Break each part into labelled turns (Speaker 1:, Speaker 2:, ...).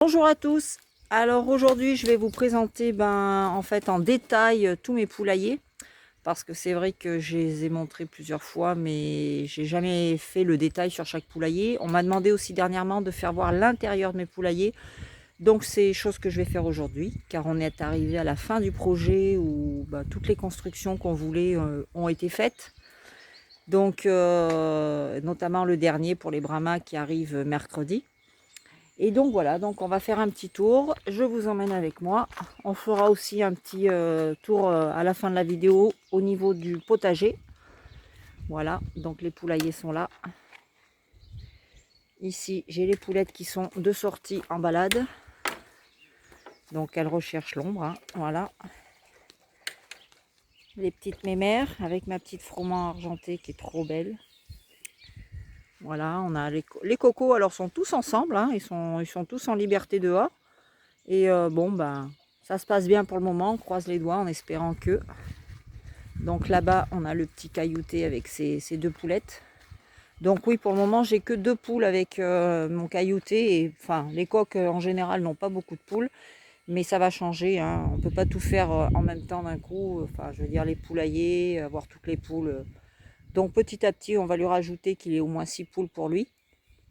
Speaker 1: Bonjour à tous. Alors aujourd'hui je vais vous présenter en fait en détail tous mes poulaillers, parce que c'est vrai que je les ai montrés plusieurs fois mais j'ai jamais fait le détail sur chaque poulailler. On m'a demandé aussi dernièrement de faire voir l'intérieur de mes poulaillers, donc c'est chose que je vais faire aujourd'hui car on est arrivé à la fin du projet où toutes les constructions qu'on voulait ont été faites. Donc notamment le dernier pour les Brahmas qui arrive mercredi. Et donc voilà, donc on va faire un petit tour, je vous emmène avec moi. On fera aussi un petit tour à la fin de la vidéo au niveau du potager. Voilà, donc les poulaillers sont là. Ici, j'ai les poulettes qui sont de sortie en balade. Donc elles recherchent l'ombre, hein, voilà. Les petites mémères avec ma petite froment argentée qui est trop belle. Voilà, on a les cocos, alors sont tous ensemble, hein, ils sont tous en liberté dehors. Et ça se passe bien pour le moment, on croise les doigts en espérant que. Donc là-bas, on a le petit caillouté avec ses deux poulettes. Donc oui, pour le moment, j'ai que deux poules avec mon caillouté. Et, enfin, les coqs, en général, n'ont pas beaucoup de poules. Mais ça va changer, hein. On ne peut pas tout faire en même temps d'un coup. Enfin, je veux dire, les poulaillers, avoir toutes les poules. Donc petit à petit, on va lui rajouter qu'il ait au moins 6 poules pour lui.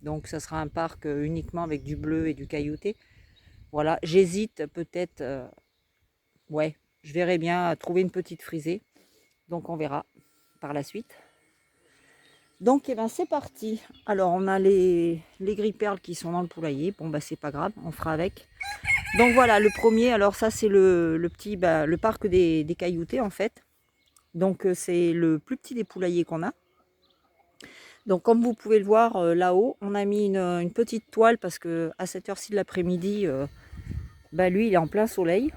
Speaker 1: Donc ça sera un parc uniquement avec du bleu et du caillouté. Voilà, j'hésite peut-être, ouais, je verrai bien à trouver une petite frisée. Donc on verra par la suite. Donc c'est parti. Alors on a les gris-perles qui sont dans le poulailler. Bon c'est pas grave, on fera avec. Donc voilà le premier. Alors ça c'est le petit, le parc des cailloutés en fait. Donc c'est le plus petit des poulaillers qu'on a. Donc comme vous pouvez le voir là-haut, on a mis une petite toile parce que à cette heure-ci de l'après-midi, lui il est en plein soleil.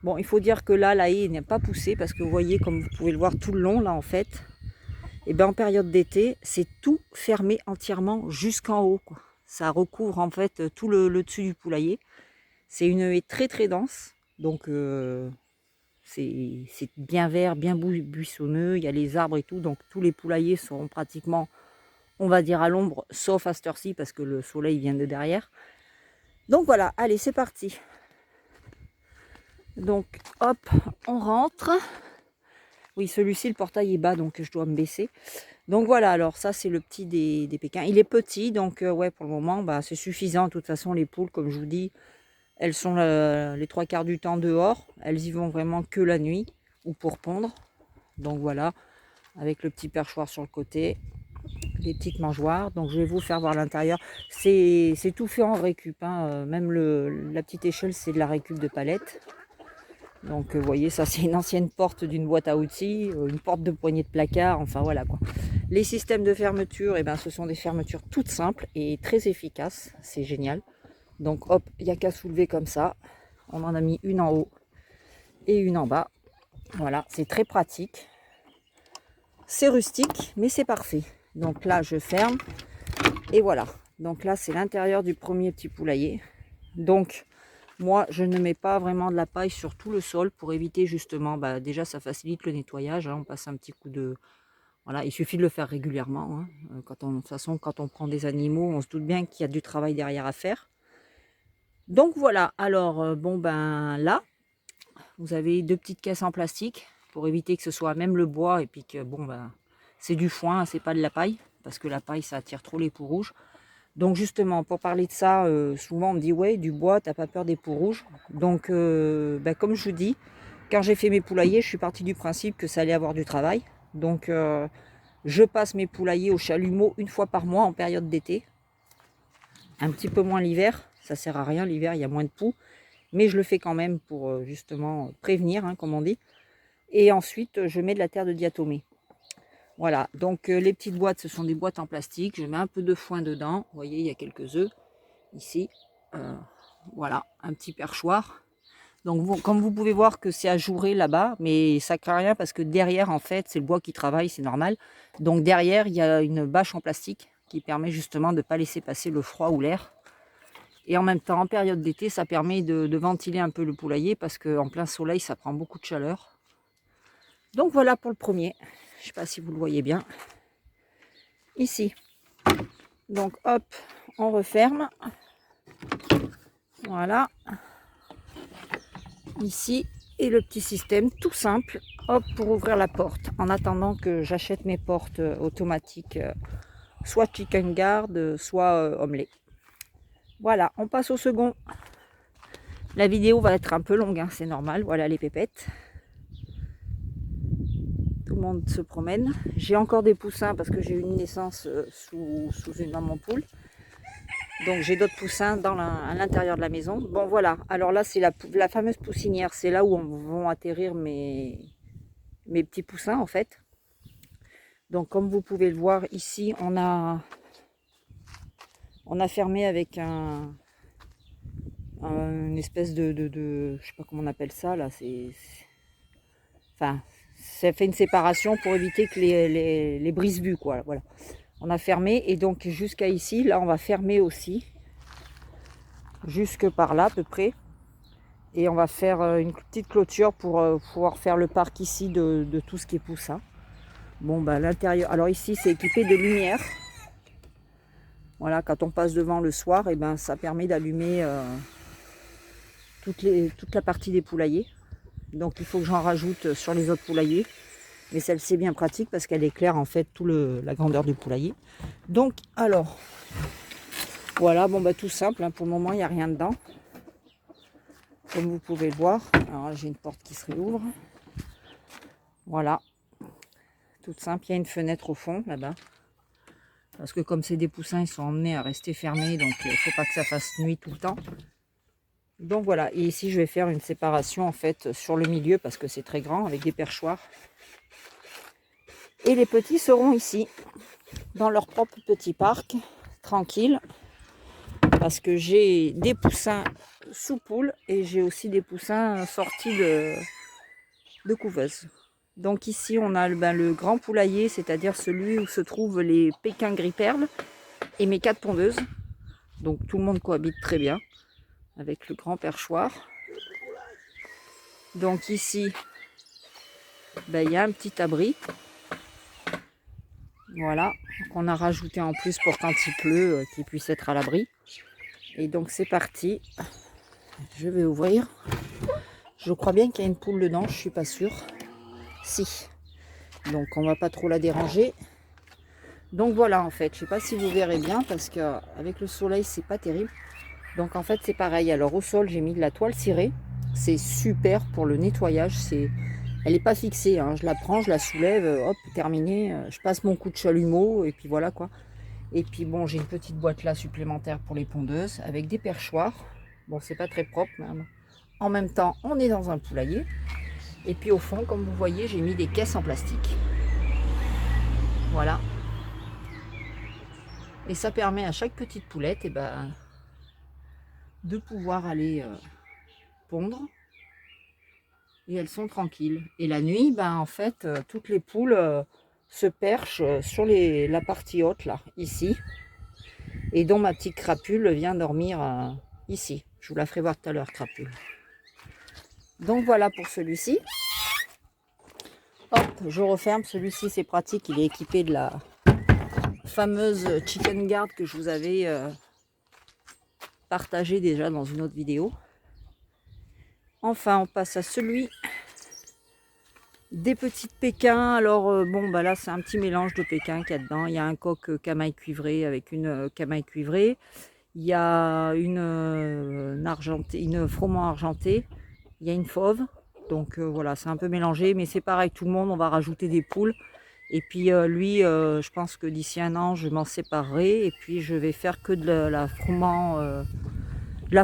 Speaker 1: Bon, il faut dire que là la haie n'est pas poussée parce que vous voyez, comme vous pouvez le voir tout le long là en fait. Et en période d'été, c'est tout fermé entièrement jusqu'en haut, quoi. Ça recouvre en fait tout le dessus du poulailler. C'est une haie très très dense, donc c'est bien vert, bien buissonneux. Il y a les arbres et tout, donc tous les poulaillers sont pratiquement, on va dire, à l'ombre, sauf à cette heure-ci parce que le soleil vient de derrière. Donc voilà, allez, c'est parti. Donc hop, on rentre. Oui, celui-ci, le portail est bas, donc je dois me baisser. Donc voilà, alors ça c'est le petit des Pékins. Il est petit, donc ouais, pour le moment, c'est suffisant. De toute façon, les poules, comme je vous dis, elles sont les 3/4 du temps dehors. Elles y vont vraiment que la nuit ou pour pondre. Donc voilà, avec le petit perchoir sur le côté, les petites mangeoires. Donc je vais vous faire voir l'intérieur. C'est tout fait en récup, hein. Même la petite échelle, c'est de la récup de palettes. Donc vous voyez, ça c'est une ancienne porte d'une boîte à outils, une porte de poignée de placard, enfin voilà quoi. Les systèmes de fermeture, ce sont des fermetures toutes simples et très efficaces, c'est génial. Donc hop, il n'y a qu'à soulever comme ça. On en a mis une en haut et une en bas. Voilà, c'est très pratique. C'est rustique, mais c'est parfait. Donc là, je ferme et voilà. Donc là, c'est l'intérieur du premier petit poulailler. Donc moi, je ne mets pas vraiment de la paille sur tout le sol pour éviter justement, déjà ça facilite le nettoyage, hein. On passe un petit coup de... Voilà, il suffit de le faire régulièrement, hein. De toute façon, quand on prend des animaux, on se doute bien qu'il y a du travail derrière à faire. Donc voilà, alors là, vous avez deux petites caisses en plastique pour éviter que ce soit même le bois et puis que c'est du foin, c'est pas de la paille, parce que la paille ça attire trop les poux rouges. Donc justement, pour parler de ça, souvent on me dit ouais, du bois, t'as pas peur des poux rouges. Donc comme je vous dis, quand j'ai fait mes poulaillers, je suis partie du principe que ça allait avoir du travail. Donc je passe mes poulaillers au chalumeau une fois par mois en période d'été. Un petit peu moins l'hiver, ça sert à rien, l'hiver il y a moins de poux. Mais je le fais quand même pour justement prévenir, hein, comme on dit. Et ensuite, je mets de la terre de diatomée. Voilà, donc les petites boîtes, ce sont des boîtes en plastique. Je mets un peu de foin dedans. Vous voyez, il y a quelques œufs ici. Voilà, un petit perchoir. Donc comme vous pouvez voir que c'est ajouré là-bas, mais ça craint rien parce que derrière, en fait, c'est le bois qui travaille, c'est normal. Donc derrière, il y a une bâche en plastique qui permet justement de ne pas laisser passer le froid ou l'air. Et en même temps, en période d'été, ça permet de ventiler un peu le poulailler parce qu'en plein soleil, ça prend beaucoup de chaleur. Donc voilà pour le premier. Je ne sais pas si vous le voyez bien. Ici. Donc hop, on referme. Voilà. Ici, et le petit système tout simple, hop, pour ouvrir la porte, en attendant que j'achète mes portes automatiques, soit Chicken Guard, soit Homelay. Voilà, on passe au second. La vidéo va être un peu longue, hein, c'est normal. Voilà les pépettes. Tout le monde se promène. J'ai encore des poussins parce que j'ai eu une naissance sous une maman poule. Donc j'ai d'autres poussins à l'intérieur de la maison. Bon voilà, alors là c'est la fameuse poussinière. C'est là où vont atterrir mes petits poussins en fait. Donc comme vous pouvez le voir ici, on a fermé avec une espèce de je sais pas comment on appelle ça là. Enfin, ça fait une séparation pour éviter que les brise-bues quoi. Voilà. On a fermé et donc jusqu'à ici, là on va fermer aussi. Jusque par là à peu près. Et on va faire une petite clôture pour pouvoir faire le parc ici de tout ce qui est poussin. Bon bah l'intérieur, alors ici c'est équipé de lumière. Voilà, quand on passe devant le soir, et ben ça permet d'allumer toute la partie des poulaillers. Donc il faut que j'en rajoute sur les autres poulaillers. Mais celle-ci est bien pratique parce qu'elle éclaire en fait la grandeur du poulailler. Donc alors, voilà, bon bah tout simple, hein, pour le moment il n'y a rien dedans. Comme vous pouvez le voir. Alors j'ai une porte qui se réouvre. Voilà. Toute simple, il y a une fenêtre au fond là-bas. Parce que comme c'est des poussins, ils sont emmenés à rester fermés. Donc il ne faut pas que ça fasse nuit tout le temps. Donc voilà, et ici je vais faire une séparation en fait sur le milieu parce que c'est très grand avec des perchoirs. Et les petits seront ici, dans leur propre petit parc, tranquille. Parce que j'ai des poussins sous poule et j'ai aussi des poussins sortis de couveuse. Donc ici on a le grand poulailler, c'est-à-dire celui où se trouvent les Pékins gris perle et mes 4 pondeuses. Donc tout le monde cohabite très bien avec le grand perchoir. Donc ici, il y a un petit abri. Voilà, qu'on a rajouté en plus pour quand il pleut, qu'il puisse être à l'abri. Et donc c'est parti. Je vais ouvrir. Je crois bien qu'il y a une poule dedans, je suis pas sûre. Si. Donc on va pas trop la déranger. Donc voilà en fait, je sais pas si vous verrez bien parce qu'avec le soleil c'est pas terrible. Donc en fait c'est pareil. Alors au sol j'ai mis de la toile cirée. C'est super pour le nettoyage. Elle n'est pas fixée, hein. Je la prends, je la soulève, hop, terminé. Je passe mon coup de chalumeau et puis voilà quoi. Et puis bon, j'ai une petite boîte là supplémentaire pour les pondeuses avec des perchoirs. Bon, c'est pas très propre, mais en même temps, on est dans un poulailler. Et puis au fond, comme vous voyez, j'ai mis des caisses en plastique. Voilà. Et ça permet à chaque petite poulette de pouvoir aller pondre. Et elles sont tranquilles. Et la nuit, en fait, toutes les poules se perchent sur la partie haute, là, ici. Et dont ma petite crapule vient dormir ici. Je vous la ferai voir tout à l'heure, crapule. Donc voilà pour celui-ci. Hop, je referme. Celui-ci, c'est pratique. Il est équipé de la fameuse Chicken Guard que je vous avais partagée déjà dans une autre vidéo. Enfin, on passe à celui des petites Pékins. Alors, là, c'est un petit mélange de Pékins qu'il y a dedans. Il y a un coq camaille cuivré avec une camaille cuivrée. Il y a une froment argenté. Il y a une fauve. Donc, voilà, c'est un peu mélangé. Mais c'est pareil, tout le monde, on va rajouter des poules. Et puis, lui, je pense que d'ici un an, je m'en séparerai. Et puis, je vais faire que de la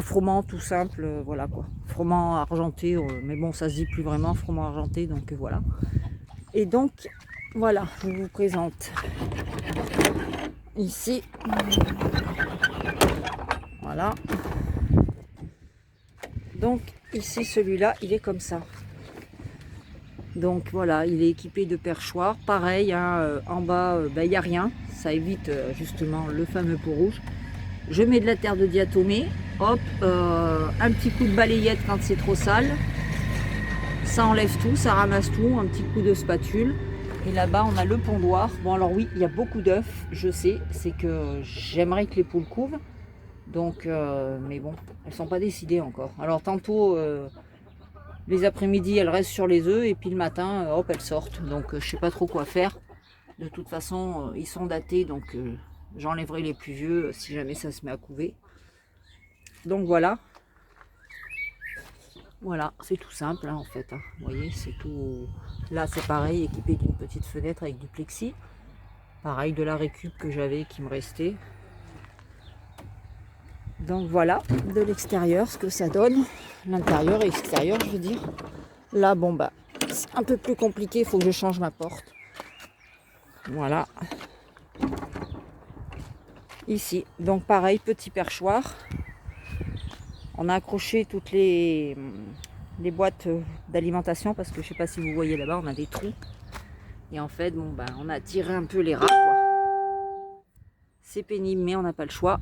Speaker 1: froment tout simple, voilà quoi. Froment argenté, mais bon, ça se dit plus vraiment, froment argenté, donc voilà. Et donc, voilà, je vous présente ici. Voilà. Donc, ici, celui-là, il est comme ça. Donc, voilà, il est équipé de perchoirs. Pareil, hein, en bas, il n'y a rien. Ça évite justement le fameux pot rouge. Je mets de la terre de diatomée. Hop, un petit coup de balayette quand c'est trop sale. Ça enlève tout, ça ramasse tout. Un petit coup de spatule. Et là-bas, on a le pondoir. Bon, alors oui, il y a beaucoup d'œufs, je sais. C'est que j'aimerais que les poules couvent. Donc, mais bon, elles sont pas décidées encore. Alors tantôt, les après-midi, elles restent sur les œufs et puis le matin, hop, elles sortent. Donc, je sais pas trop quoi faire. De toute façon, ils sont datés, donc j'enlèverai les plus vieux si jamais ça se met à couver. Donc voilà. Voilà, c'est tout simple hein, en fait. Hein. Vous voyez, c'est tout. Là, c'est pareil, équipé d'une petite fenêtre avec du plexi. Pareil, de la récup que j'avais qui me restait. Donc voilà, de l'extérieur, ce que ça donne. L'intérieur et l'extérieur, je veux dire. Là, bon bah, c'est un peu plus compliqué, il faut que je change ma porte. Voilà. Ici, donc pareil, petit perchoir. On a accroché toutes les boîtes d'alimentation parce que je sais pas si vous voyez là-bas, on a des trous. Et en fait, bon, ben, on a tiré un peu les rats, quoi. C'est pénible, mais on n'a pas le choix.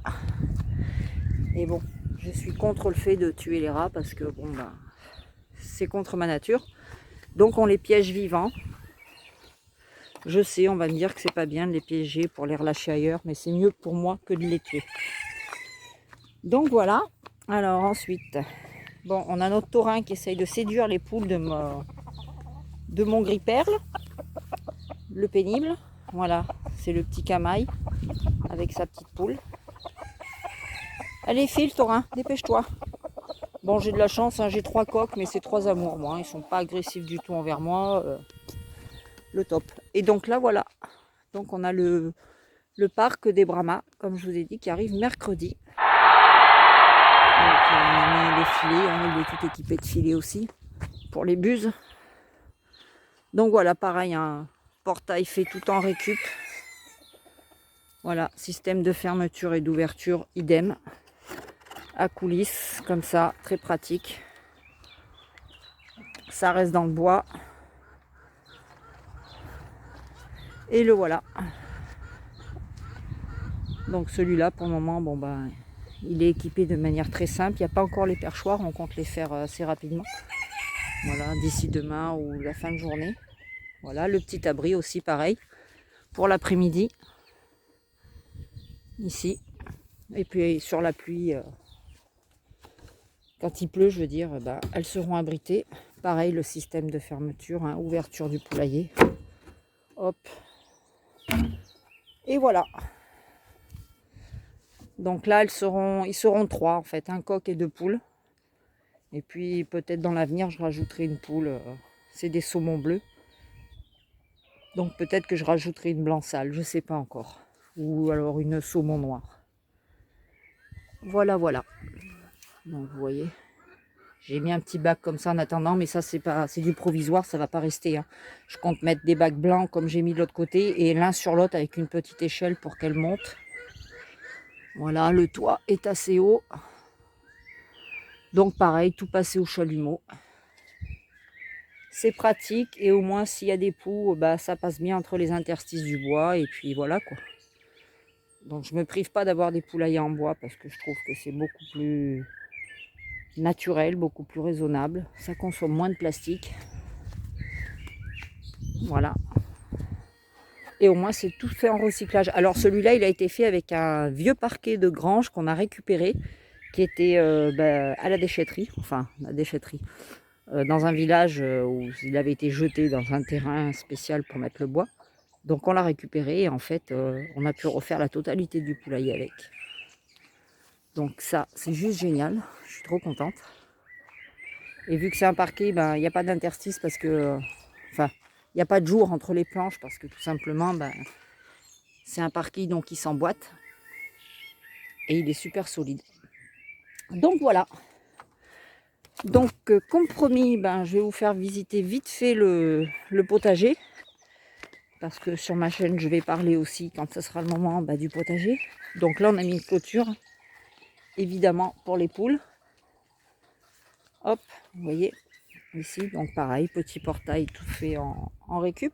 Speaker 1: Et bon, je suis contre le fait de tuer les rats parce que bon, ben, c'est contre ma nature. Donc on les piège vivants. Je sais, on va me dire que c'est pas bien de les piéger pour les relâcher ailleurs, mais c'est mieux pour moi que de les tuer. Donc voilà. Alors ensuite, bon, on a notre taurin qui essaye de séduire les poules de mon gris-perle, le pénible. Voilà, c'est le petit camail avec sa petite poule. Allez, file, taurin, dépêche-toi. Bon, j'ai de la chance, hein, j'ai 3 coqs, mais c'est 3 amours, moi. Ils sont pas agressifs du tout envers moi. Le top. Et donc là, voilà. Donc on a le parc des Brahmas, comme je vous ai dit, qui arrive mercredi. Donc on a mis les filets, hein, il est tout équipé de filets aussi, pour les buses. Donc voilà, pareil, un portail fait tout en récup. Voilà, système de fermeture et d'ouverture, idem. À coulisses, comme ça, très pratique. Ça reste dans le bois. Et le voilà. Donc celui-là, pour le moment, bon ben, il est équipé de manière très simple. Il n'y a pas encore les perchoirs, on compte les faire assez rapidement. Voilà, d'ici demain ou la fin de journée. Voilà, le petit abri aussi, pareil, pour l'après-midi. Ici. Et puis sur la pluie, quand il pleut, je veux dire, ben, elles seront abritées. Pareil, le système de fermeture, hein, ouverture du poulailler. Hop. Et voilà. Donc là, ils seront 3 en fait, un coq et 2 poules. Et puis peut-être dans l'avenir, je rajouterai une poule. C'est des saumons bleus. Donc peut-être que je rajouterai une blanc sale, je ne sais pas encore. Ou alors une saumon noire. Voilà, voilà. Donc vous voyez, j'ai mis un petit bac comme ça en attendant, mais ça c'est du provisoire, ça va pas rester. Hein. Je compte mettre des bacs blancs comme j'ai mis de l'autre côté et l'un sur l'autre avec une petite échelle pour qu'elle monte. Voilà, le toit est assez haut. Donc pareil, tout passer au chalumeau. C'est pratique et au moins s'il y a des poux, bah, ça passe bien entre les interstices du bois et puis voilà quoi. Donc je me prive pas d'avoir des poulaillers en bois parce que je trouve que c'est beaucoup plus naturel, beaucoup plus raisonnable. Ça consomme moins de plastique. Voilà. Et au moins c'est tout fait en recyclage. Alors celui-là il a été fait avec un vieux parquet de grange qu'on a récupéré, qui était à la déchetterie, enfin la déchetterie, dans un village où il avait été jeté dans un terrain spécial pour mettre le bois. Donc on l'a récupéré et en fait on a pu refaire la totalité du poulailler avec. Donc ça c'est juste génial, je suis trop contente. Et vu que c'est un parquet, ben, il n'y a pas d'interstice parce que, enfin, il n'y a pas de jour entre les planches parce que tout simplement, ben, c'est un parquet donc qui s'emboîte et il est super solide. Donc voilà. Donc comme promis, ben, je vais vous faire visiter vite fait le potager parce que sur ma chaîne, je vais parler aussi quand ce sera le moment du potager. Donc là, on a mis une clôture, évidemment pour les poules. Hop, vous voyez. Ici, donc pareil, petit portail tout fait en récup.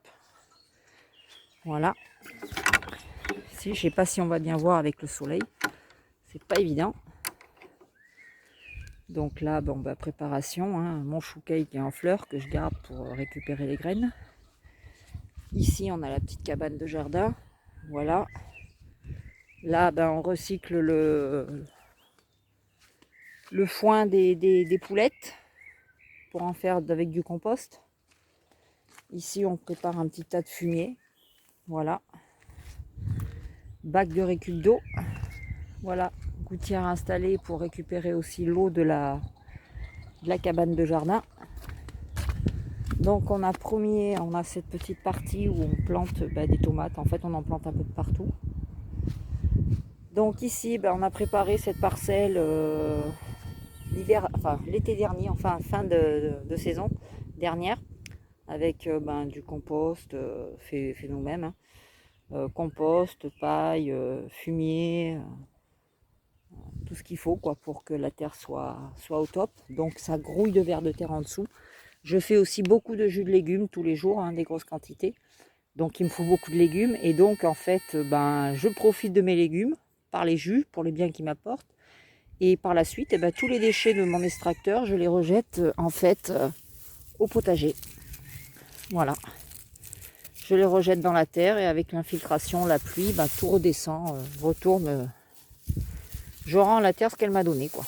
Speaker 1: Voilà. Ici, je sais pas si on va bien voir avec le soleil. C'est pas évident. Donc là, bon, préparation. Hein, mon chou cake est en fleurs que je garde pour récupérer les graines. Ici, on a la petite cabane de jardin. Voilà. Là, on recycle le foin des poulettes pour en faire avec du compost. Ici, on prépare un petit tas de fumier. Voilà. Bac de récup d'eau. Voilà. Gouttière installée pour récupérer aussi l'eau de la cabane de jardin. Donc on a cette petite partie où on plante des tomates. En fait, on en plante un peu de partout. Donc ici, on a préparé cette parcelle l'été dernier, enfin fin de saison dernière, avec du compost fait nous-mêmes. Compost, paille, fumier, tout ce qu'il faut quoi, pour que la terre soit au top. Donc ça grouille de vers de terre en dessous. Je fais aussi beaucoup de jus de légumes tous les jours, des grosses quantités. Donc il me faut beaucoup de légumes. Et donc en fait, je profite de mes légumes par les jus pour les biens qu'ils m'apportent. Et par la suite, tous les déchets de mon extracteur, je les rejette en fait au potager. Voilà. Je les rejette dans la terre et avec l'infiltration, la pluie, tout redescend, retourne. Je rends à la terre ce qu'elle m'a donné, quoi.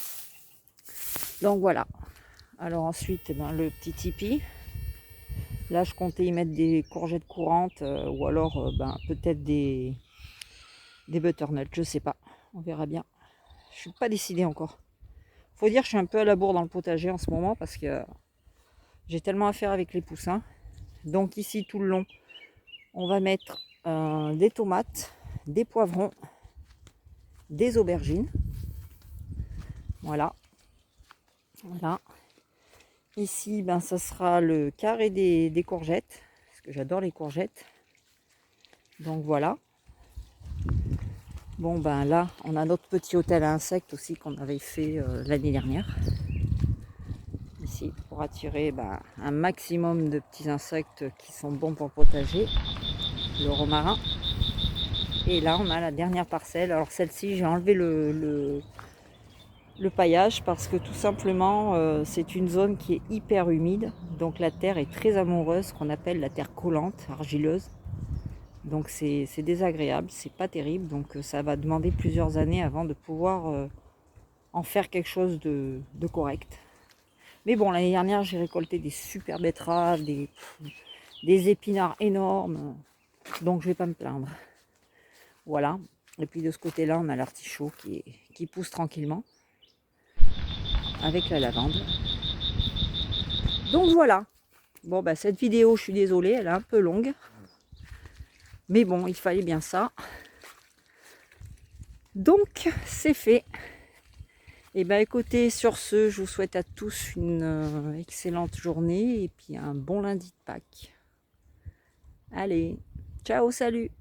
Speaker 1: Donc voilà. Alors ensuite, le petit tipi. Là, je comptais y mettre des courgettes courantes ou alors peut-être des butternuts, je sais pas. On verra bien. Je suis pas décidée encore. Faut dire que je suis un peu à la bourre dans le potager en ce moment parce que j'ai tellement à faire avec les poussins. Donc ici, tout le long, on va mettre des tomates, des poivrons, des aubergines. Voilà. Voilà. Ici, ça sera le carré des courgettes, parce que j'adore les courgettes. Donc voilà. Bon, là, on a notre petit hôtel à insectes aussi qu'on avait fait l'année dernière. Ici, pour attirer un maximum de petits insectes qui sont bons pour le potager. Le romarin. Et là, on a la dernière parcelle. Alors celle-ci, j'ai enlevé le paillage parce que tout simplement c'est une zone qui est hyper humide, donc la terre est très amoureuse, ce qu'on appelle la terre collante, argileuse, donc c'est désagréable, c'est pas terrible, donc ça va demander plusieurs années avant de pouvoir en faire quelque chose de correct. Mais bon, l'année dernière j'ai récolté des super betteraves, des épinards énormes, donc je vais pas me plaindre. Voilà, et puis de ce côté là on a l'artichaut qui pousse tranquillement avec la lavande. Donc voilà. Bon, cette vidéo, je suis désolée, elle est un peu longue. Mais bon, il fallait bien ça. Donc, c'est fait. Et écoutez, sur ce, je vous souhaite à tous une excellente journée et puis un bon lundi de Pâques. Allez, ciao, salut!